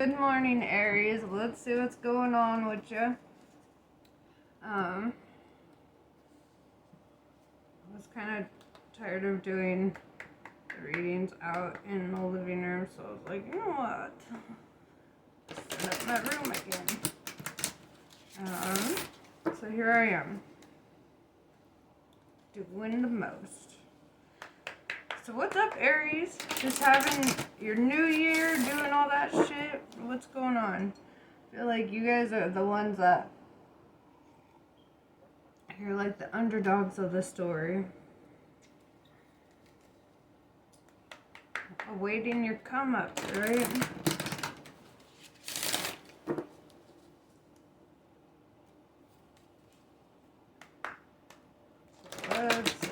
Good morning, Aries. Let's see what's going on with you. I was kind of tired of doing the readings out in the living room, so I was like, you know what? Set up my room again. So here I am, doing the most. So what's up, Aries? Just having your new year, doing all that shit? What's going on? I feel like you guys are the ones that, you're like the underdogs of the story. Awaiting your come up, right? Let's see.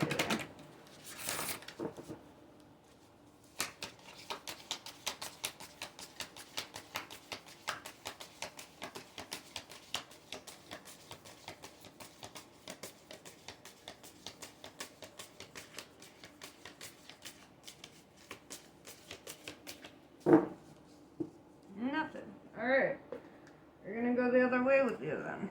Nothing. Alright. We're gonna go the other way with you then.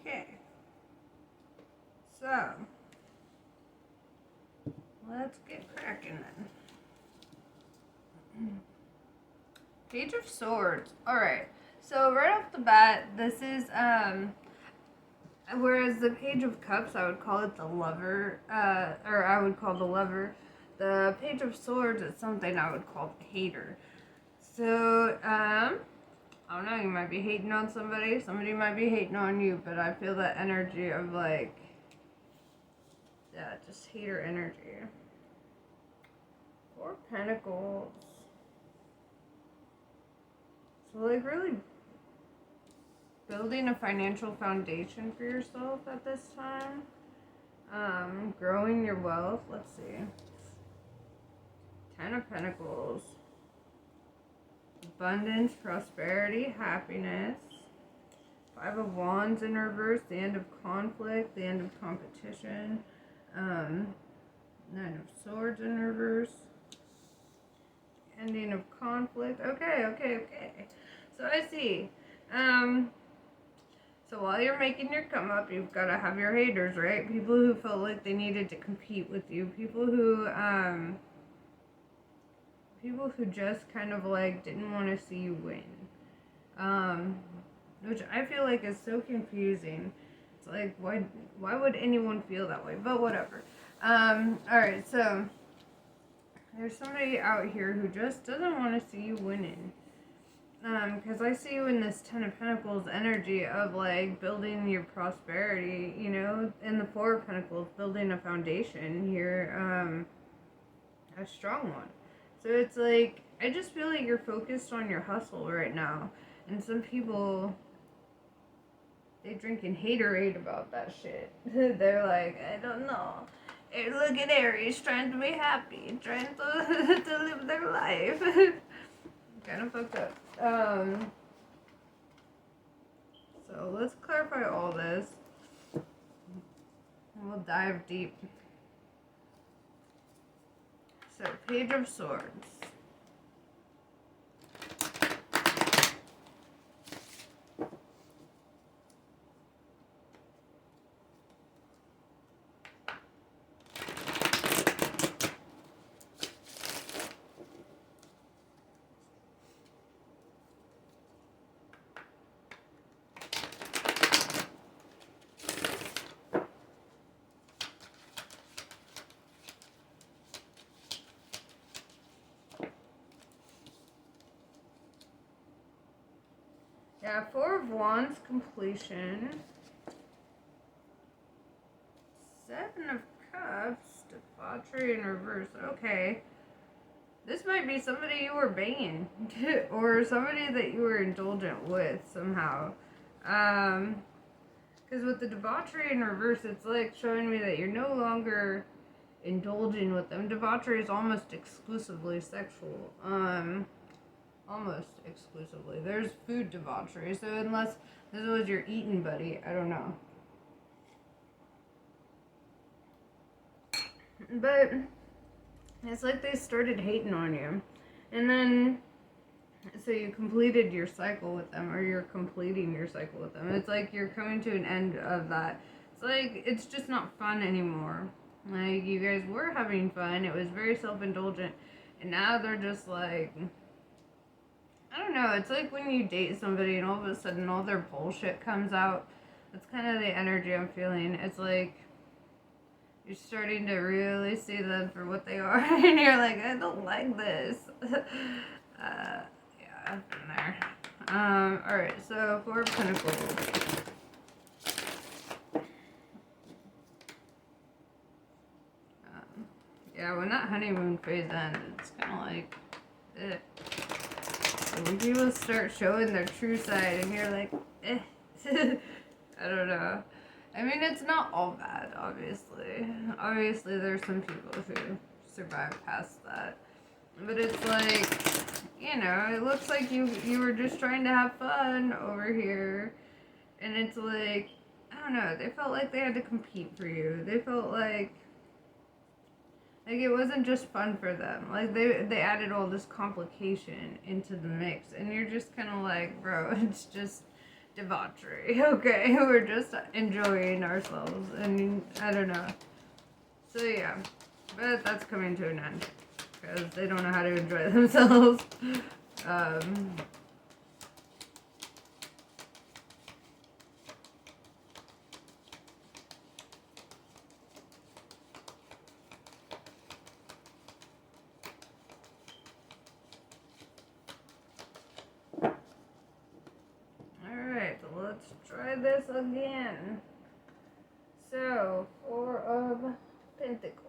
Okay. So, let's get cracking then. Page of Swords. Alright. So right off the bat, this is whereas the Page of Cups, I would call it the lover, or I would call the lover. The Page of Swords is something I would call the hater. So, I don't know, you might be hating on somebody might be hating on you, but I feel that energy of like, yeah, just hater energy. 4 Pentacles. So like really building a financial foundation for yourself at this time. Growing your wealth. Let's see. 10 of Pentacles. Abundance, prosperity, happiness. 5 of Wands in reverse. The end of conflict. The end of competition. 9 of Swords in reverse. Ending of conflict. Okay. So I see. So while you're making your come up, you've got to have your haters, right? People who felt like they needed to compete with you. People who just kind of like didn't want to see you win. Which I feel like is so confusing. It's like, why would anyone feel that way? But whatever. Alright, so there's somebody out here who just doesn't want to see you winning. Because I see you in this 10 of Pentacles energy of like building your prosperity, you know, in the 4 of Pentacles, building a foundation here, a strong one. So it's like, I just feel like you're focused on your hustle right now. And some people, they drinking haterade about that shit. They're like, I don't know. Hey, look at Aries trying to be happy, trying to live their life. Kind of fucked up. So let's clarify all this. And we'll dive deep. So, Page of Swords. Yeah, Four of Wands, completion. Seven of Cups, debauchery in reverse. Okay. This might be somebody you were banging. Or somebody that you were indulgent with somehow. Because with the debauchery in reverse, it's like showing me that you're no longer indulging with them. Debauchery is almost exclusively sexual. Almost exclusively. There's food debauchery, so unless this was your eating buddy, I don't know. But it's like they started hating on you. And then, so you completed your cycle with them, or you're completing your cycle with them. It's like you're coming to an end of that. It's like, it's just not fun anymore. Like, you guys were having fun. It was very self-indulgent. And now they're just like, I don't know. It's like when you date somebody and all of a sudden all their bullshit comes out. That's kind of the energy I'm feeling. It's like you're starting to really see them for what they are. And you're like, I don't like this. Yeah, I've been there. Alright, so Four of Pentacles. Yeah, when that honeymoon phase ends, it's kind of like, eh. So when people start showing their true side and you're like, eh. I don't know. I mean, it's not all bad, obviously. Obviously, there's some people who survive past that. But it's like, you know, it looks like you were just trying to have fun over here. And it's like, I don't know, they felt like they had to compete for you. They felt like it wasn't just fun for them. Like, they added all this complication into the mix. And you're just kind of like, bro, it's just debauchery. Okay, we're just enjoying ourselves. And I don't know. So, yeah. But that's coming to an end. Because they don't know how to enjoy themselves. Alright, let's try this again. So, Four of Pentacles.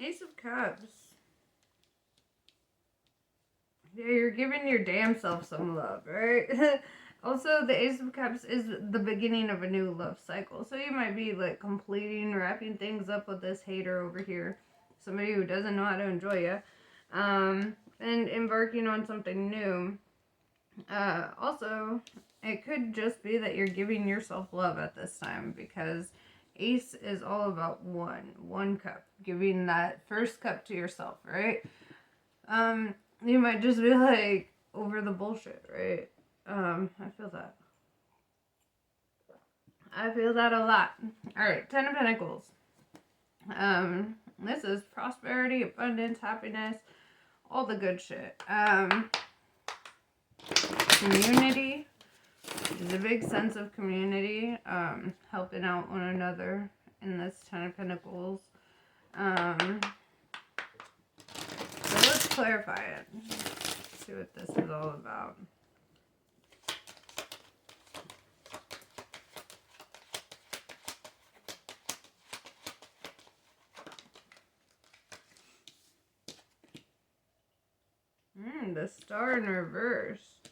Ace of Cups. Yeah, you're giving your damn self some love, right? Also, the Ace of Cups is the beginning of a new love cycle. So you might be like completing, wrapping things up with this hater over here. Somebody who doesn't know how to enjoy you. And embarking on something new. Also, it could just be that you're giving yourself love at this time, because Ace is all about one cup, giving that first cup to yourself, right? You might just be like over the bullshit, right? I feel that. I feel that a lot. Alright, Ten of Pentacles. This is prosperity, abundance, happiness, all the good shit. Community. There's a big sense of community, helping out one another in this Ten of Pentacles. So let's clarify it. See what this is all about. the Star in reverse.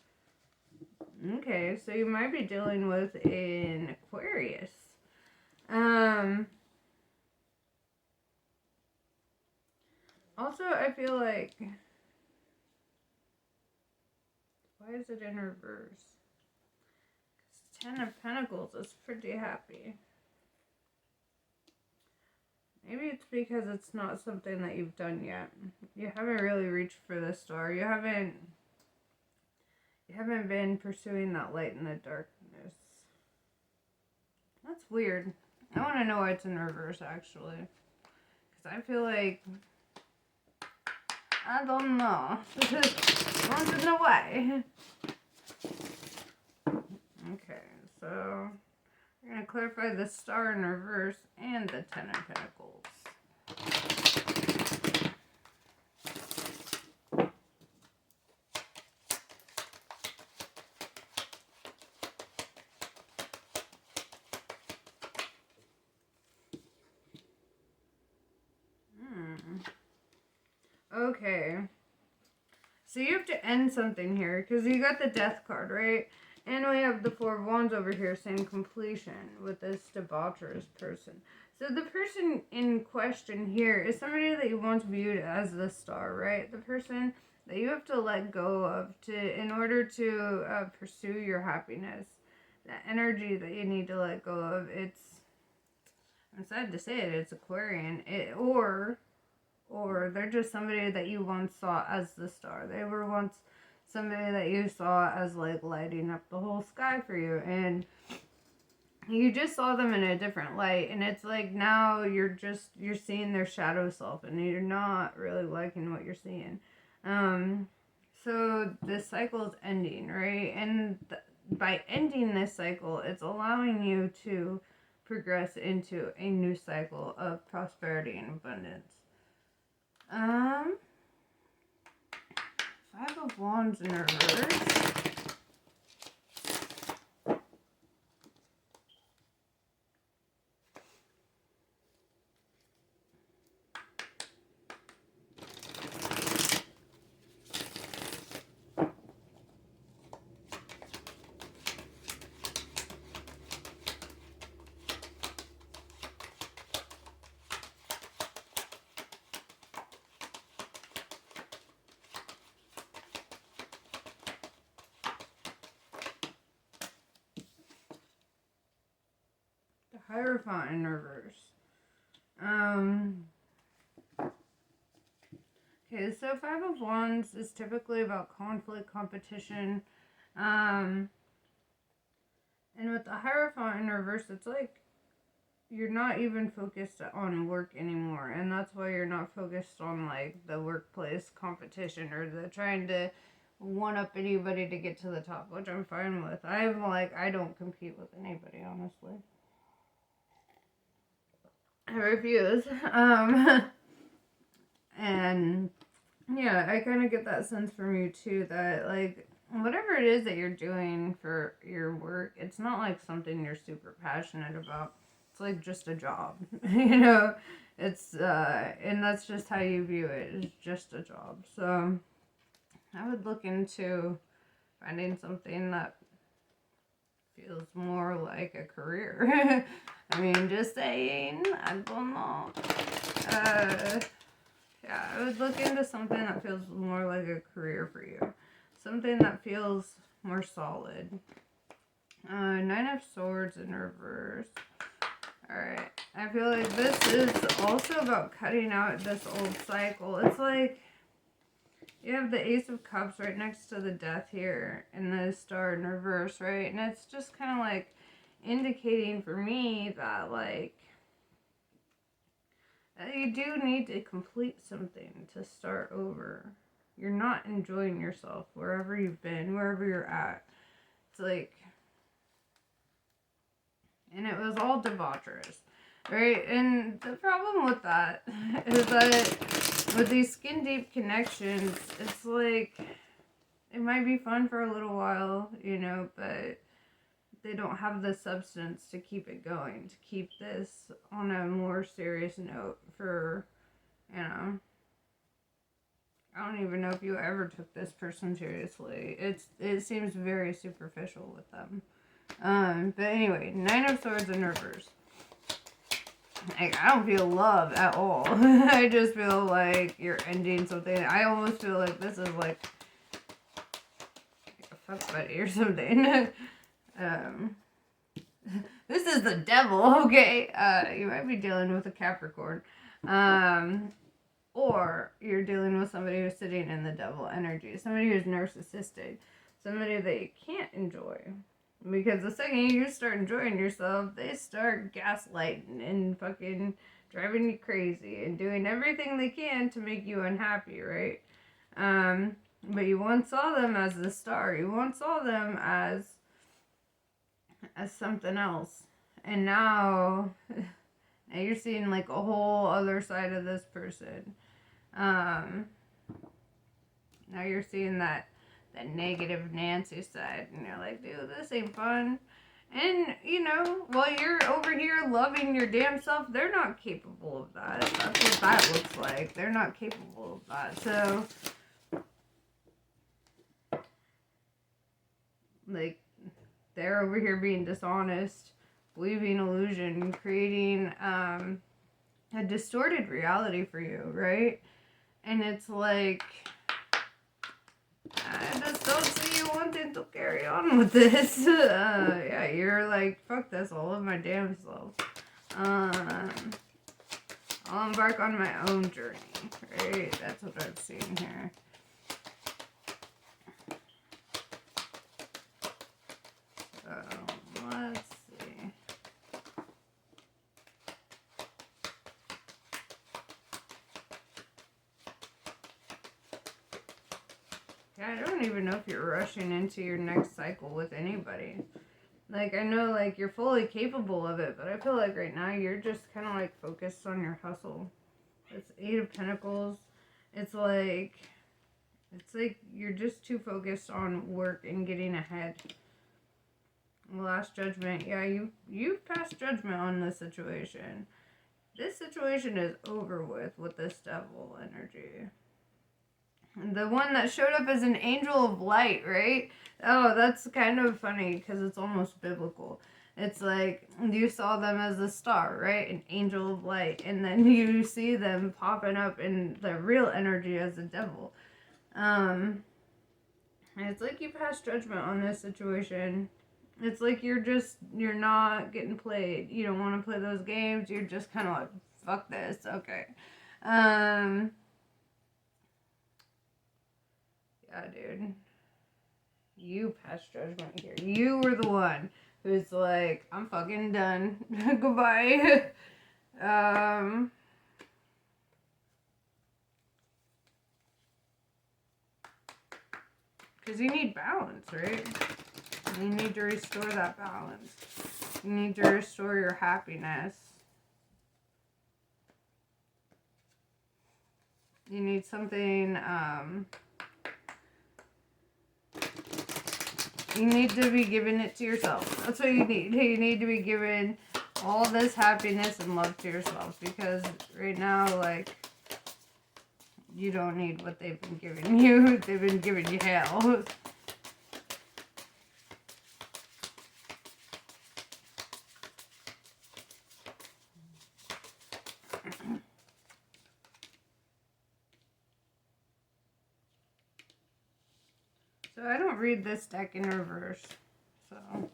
Okay, so you might be dealing with an Aquarius. Also, I feel like, why is it in reverse? Ten of Pentacles is pretty happy. Maybe it's because it's not something that you've done yet. You haven't really reached for the Star. You haven't been pursuing that light in the darkness. That's weird. I want to know why it's in reverse, actually. Because I feel like, I don't know. I want to know why. Okay, so we're going to clarify the Star in reverse and the Ten of Pentacles. Okay. So you have to end something here, because you got the Death card, right? And we have the Four of Wands over here saying completion with this debaucherous person. So the person in question here is somebody that you once viewed as the Star, right? The person that you have to let go of in order to pursue your happiness. The energy that you need to let go of. I'm sad to say it, it's Aquarian. Or they're just somebody that you once saw as the Star. They were once somebody that you saw as like lighting up the whole sky for you, and you just saw them in a different light, and it's like now you're seeing their shadow self, and you're not really liking what you're seeing. So this cycle is ending, right? And by ending this cycle, it's allowing you to progress into a new cycle of prosperity and abundance. Five of Wands in reverse. The Hierophant in reverse. Okay, so Five of Wands is typically about conflict, competition. And with the Hierophant in reverse, it's like you're not even focused on work anymore. And that's why you're not focused on like the workplace competition or the trying to one up anybody to get to the top, which I'm fine with. I don't compete with anybody, honestly. I refuse. And yeah, I kind of get that sense from you too, that like whatever it is that you're doing for your work, it's not like something you're super passionate about. It's like just a job, you know. It's and that's just how you view it. It's just a job. So I would look into finding something that feels more like a career. I mean, just saying. I don't know. Yeah, I would look into something that feels more like a career for you. Something that feels more solid. Nine of Swords in reverse. Alright. I feel like this is also about cutting out this old cycle. It's like you have the Ace of Cups right next to the Death here and the Star in reverse, right? And it's just kind of like indicating for me that like you do need to complete something to start over. You're not enjoying yourself wherever you've been, wherever you're at. It's like, and it was all debaucherous, right? And the problem with that is that with these skin deep connections, it's like, it might be fun for a little while, you know, but they don't have the substance to keep it going, to keep this on a more serious note for, you know, I don't even know if you ever took this person seriously. It seems very superficial with them. But anyway, Nine of Swords in reverse. Like, I don't feel love at all. I just feel like you're ending something. I almost feel like this is like a fuck buddy or something. This is the devil, okay? You might be dealing with a Capricorn. Or you're dealing with somebody who's sitting in the devil energy. Somebody who's narcissistic. Somebody that you can't enjoy. Because the second you start enjoying yourself, they start gaslighting and fucking driving you crazy and doing everything they can to make you unhappy, right? But you once saw them as the star. You once saw them as something else. And now you're seeing like a whole other side of this person. Now you're seeing that negative Nancy side, and you're like, dude, this ain't fun. And, you know, while you're over here loving your damn self, they're not capable of that. That's what that looks like. They're not capable of that. So, like, they're over here being dishonest, believing illusion, creating a distorted reality for you, right? And it's like, I just don't see you wanting to carry on with this. Yeah, you're like, fuck this, I'll live my damn self. I'll embark on my own journey, right? That's what I'm seeing here. So, let's see. Yeah, I don't even know if you're rushing into your next cycle with anybody. Like, I know, like, you're fully capable of it, but I feel like right now you're just kind of, like, focused on your hustle. It's 8 of Pentacles. It's like you're just too focused on work and getting ahead. Last Judgment. Yeah, you've passed judgment on this situation. This situation is over with this devil energy. The one that showed up as an angel of light, right? Oh, that's kind of funny because it's almost biblical. It's like you saw them as a star, right? An angel of light. And then you see them popping up in the real energy as a devil. And it's like you passed judgment on this situation. It's like you're not getting played. You don't want to play those games. You're just kind of like, fuck this. Okay. Yeah, dude. You passed judgment here. You were the one who's like, I'm fucking done. Goodbye. Because you need balance, right? You need to restore that balance. You need to restore your happiness. You need something, you need to be giving it to yourself. That's what you need. You need to be giving all this happiness and love to yourself. Because right now, like, you don't need what they've been giving you. They've been giving you hell. So I don't read this deck in reverse. So,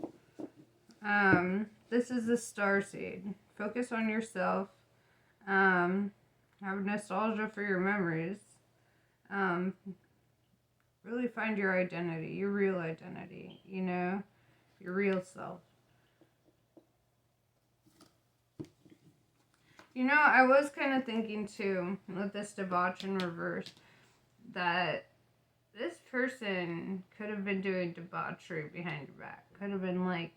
this is the Starseed. Focus on yourself. Have nostalgia for your memories. Really find your identity, your real identity, you know, your real self. You know, I was kind of thinking too, with this debauch in reverse, that this person could have been doing debauchery behind your back. Could have been like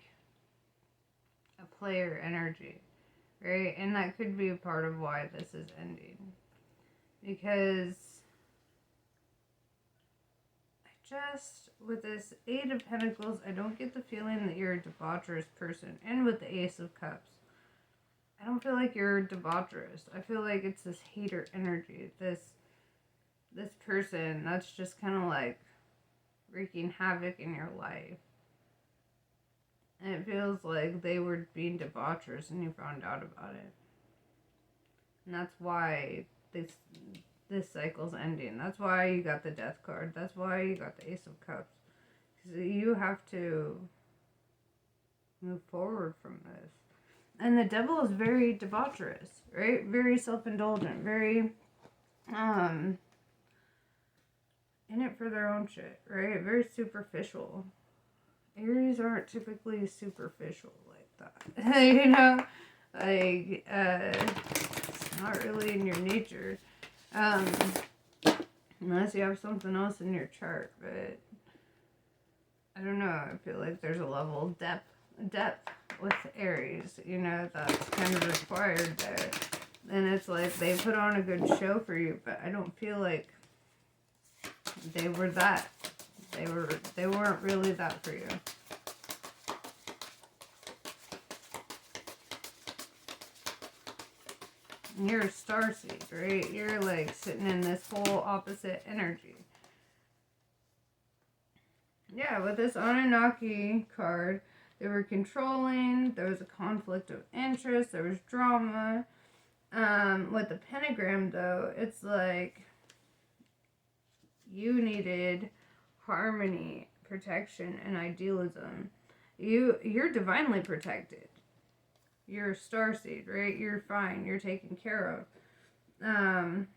a player energy, right? And that could be a part of why this is ending. Because with this 8 of Pentacles, I don't get the feeling that you're a debaucherous person. And with the Ace of Cups, I don't feel like you're debaucherous. I feel like it's this hater energy, this this person that's just kind of like wreaking havoc in your life. And it feels like they were being debaucherous and you found out about it. And that's why this cycle's ending. That's why you got the Death card. That's why you got the Ace of Cups. Because you have to move forward from this. And the Devil is very debaucherous, right? Very self-indulgent, very in it for their own shit, right? Very superficial. Aries aren't typically superficial like that. You know? Like, it's not really in your nature. Unless you have something else in your chart, but I don't know. I feel like there's a level of depth with Aries, you know, that's kind of required there. And it's like they put on a good show for you, but I don't feel like they were that. They weren't really that for you. You're a starseed, right? You're like sitting in this whole opposite energy. Yeah, with this Anunnaki card, they were controlling, there was a conflict of interest, there was drama. With the pentagram though, it's like you needed harmony, protection, and idealism. You're divinely protected. You're a starseed, right? You're fine. You're taken care of.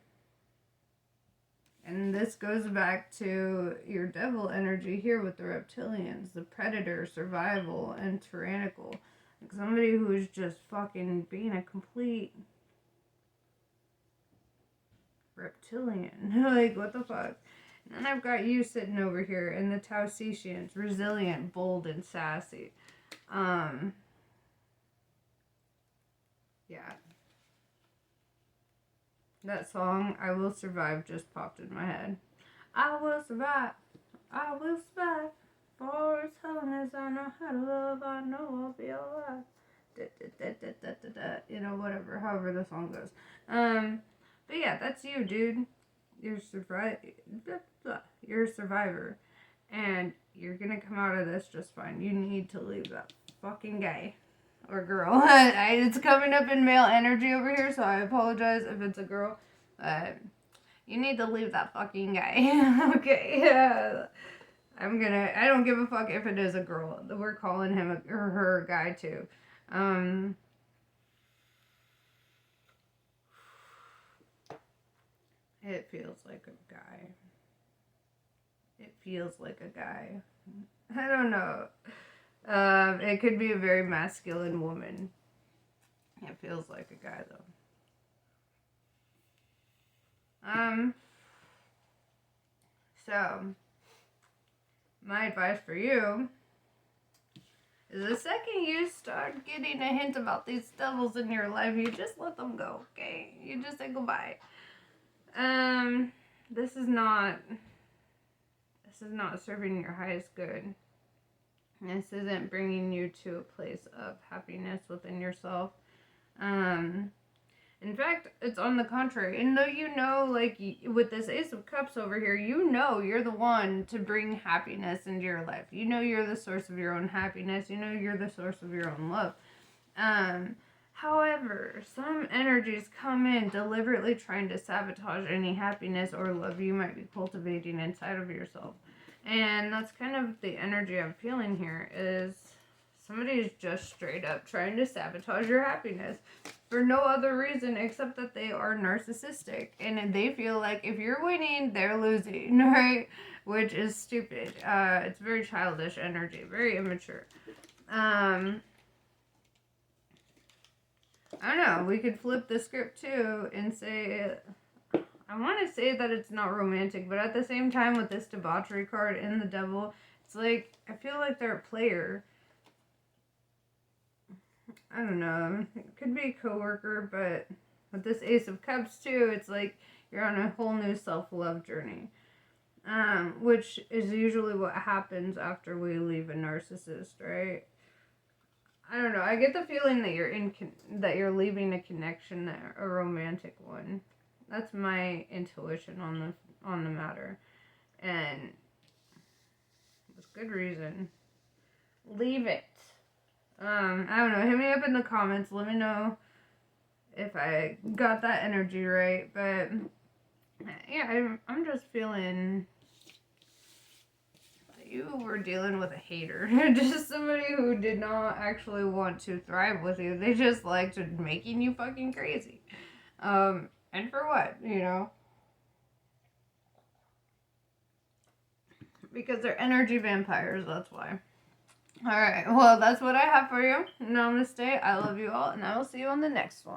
And this goes back to your devil energy here with the reptilians, the predator, survival, and tyrannical. Like somebody who's just fucking being a complete reptilian. Like, what the fuck? And then I've got you sitting over here in the Tausetians, resilient, bold, and sassy. Yeah. That song, I Will Survive, just popped in my head. I will survive. I will survive. For as long as I know how to love, I know I'll be alright. You know, whatever, however the song goes. But yeah, that's you, dude. You're You're a survivor. And you're gonna come out of this just fine. You need to leave that fucking guy. Or girl. It's coming up in male energy over here, so I apologize if it's a girl. You need to leave that fucking guy. Okay. I don't give a fuck if it is a girl. We're calling him or her a guy too. It feels like a guy. It feels like a guy. I don't know. It could be a very masculine woman. It feels like a guy though. So my advice for you is the second you start getting a hint about these devils in your life, you just let them go, okay? You just say goodbye. This is not serving your highest good. This isn't bringing you to a place of happiness within yourself. In fact, it's on the contrary. And though you know, like, with this Ace of Cups over here, you know you're the one to bring happiness into your life. You know you're the source of your own happiness. You know you're the source of your own love. However, some energies come in deliberately trying to sabotage any happiness or love you might be cultivating inside of yourself. And that's kind of the energy I'm feeling here is somebody is just straight up trying to sabotage your happiness for no other reason except that they are narcissistic. And they feel like if you're winning, they're losing, right? Which is stupid. It's very childish energy, very immature. I don't know. We could flip the script too and say, I want to say that it's not romantic, but at the same time with this debauchery card and the devil, it's like, I feel like they're a player. I don't know. It could be a coworker, but with this Ace of Cups too, it's like you're on a whole new self-love journey. Which is usually what happens after we leave a narcissist, right? I don't know. I get the feeling that you're leaving a connection, a romantic one. That's my intuition on the matter. And with good reason. Leave it. I don't know. Hit me up in the comments. Let me know if I got that energy right. But yeah, I'm just feeling you were dealing with a hater. Just somebody who did not actually want to thrive with you. They just liked making you fucking crazy. And for what, you know? Because they're energy vampires, that's why. Alright, well, that's what I have for you. Namaste. I love you all, and I will see you on the next one.